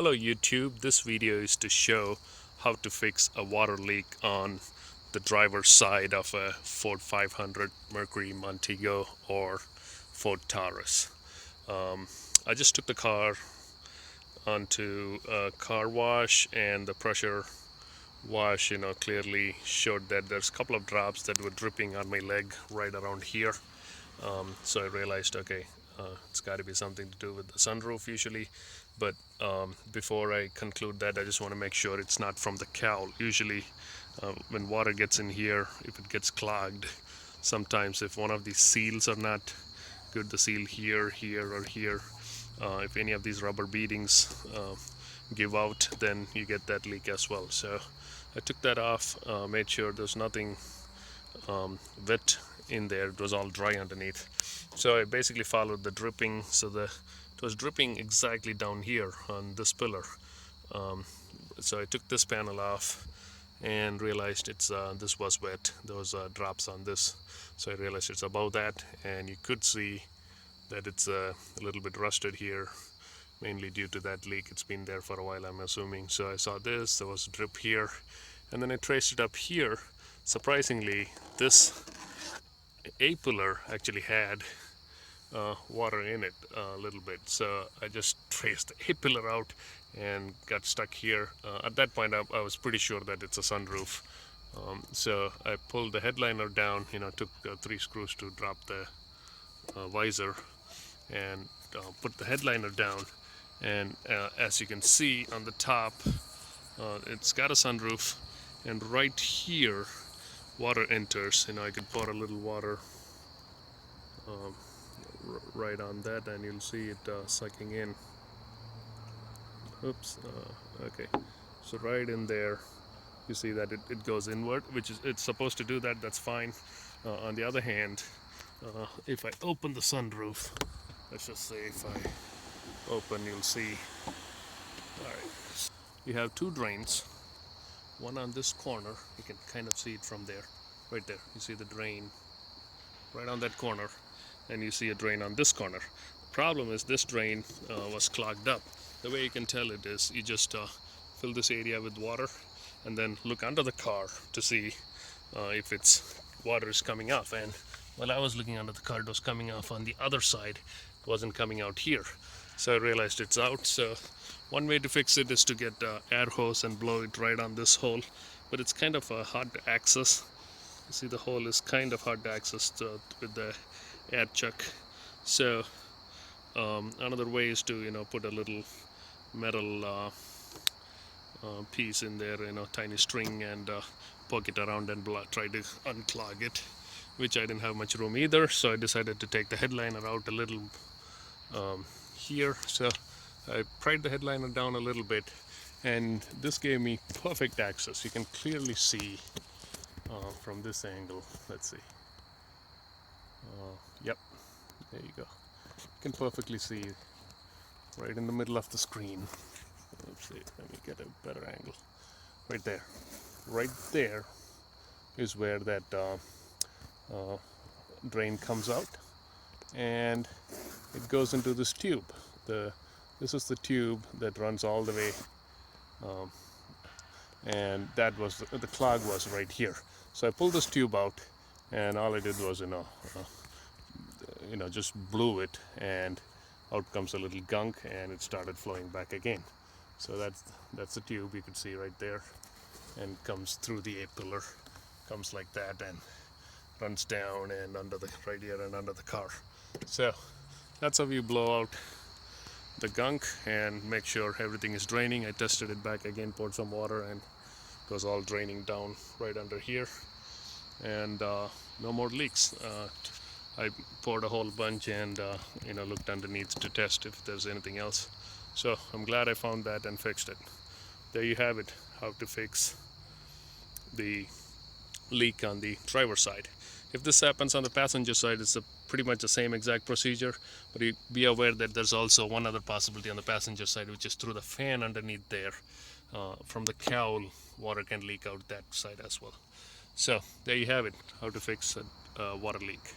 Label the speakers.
Speaker 1: Hello YouTube, this video is to show how to fix a water leak on the driver's side of a Ford 500 Mercury Montego or Ford Taurus. I just took the car onto a car wash, and the pressure wash clearly showed that there's a couple of drops that were dripping on my leg right around here. So I realized, okay, it's got to be something to do with the sunroof usually. But before I conclude that, I just want to make sure it's not from the cowl. Usually when water gets in here, if it gets clogged, sometimes if one of these seals are not good, the seal here, here, or here, if any of these rubber beadings give out, then you get that leak as well. So I took that off, made sure there's nothing wet in there. It was all dry underneath. So I basically followed the dripping. So it was dripping exactly down here on this pillar. So I took this panel off and realized this was wet. There was drops on this, so I realized it's above that, and you could see that it's a little bit rusted here, mainly due to that leak. It's been there for a while, I'm assuming. So I saw this, there was a drip here, and then I traced it up here. Surprisingly, this A-pillar actually had water in it a little bit, so I just traced the A-pillar out and got stuck here. At that point I was pretty sure that it's a sunroof. So I pulled the headliner down, took 3 screws to drop the visor and put the headliner down, and as you can see on the top, it's got a sunroof, and right here water enters. I could pour a little water right on that, and you'll see it sucking in. Oops. Okay, so right in there you see that it goes inward, which is it's supposed to do that. That's fine. On the other hand, if I open the sunroof, let's just say if I open, you'll see, alright, you have 2 drains, one on this corner. You can kind of see it from there, right there. You see the drain right on that corner, and you see a drain on this corner. The problem is this drain was clogged up. The way you can tell it is you just fill this area with water and then look under the car to see if it's water is coming off. And while I was looking under the car, it was coming off on the other side. It wasn't coming out here. So I realized it's out. So one way to fix it is to get air hose and blow it right on this hole, but it's kind of hard to access. You see the hole is kind of hard to access with the air chuck. So another way is to put a little metal piece in there, tiny string, and poke it around and try to unclog it, which I didn't have much room either. So I decided to take the headliner out a little here. So I pried the headliner down a little bit, and this gave me perfect access. You can clearly see from this angle. Let's see. Yep, there you go. You can perfectly see right in the middle of the screen. Let's see, let me get a better angle. Right there. Right there is where that drain comes out, and it goes into this tube. This is the tube that runs all the way, and that was the clog was right here. So I pulled this tube out, and all I did was just blew it, and out comes a little gunk, and it started flowing back again. So that's the tube you can see right there, and comes through the A-pillar, comes like that, and runs down and under the right here and under the car. So that's how you blow out the gunk and make sure everything is draining. I tested it back again, poured some water, and it was all draining down right under here, and no more leaks. I poured a whole bunch and looked underneath to test if there's anything else. So I'm glad I found that and fixed it. There you have it, how to fix the leak on the driver's side. If this happens on the passenger side, it's pretty much the same exact procedure, but be aware that there's also one other possibility on the passenger side, which is through the fan underneath there. From the cowl, water can leak out that side as well. So there you have it, how to fix a water leak.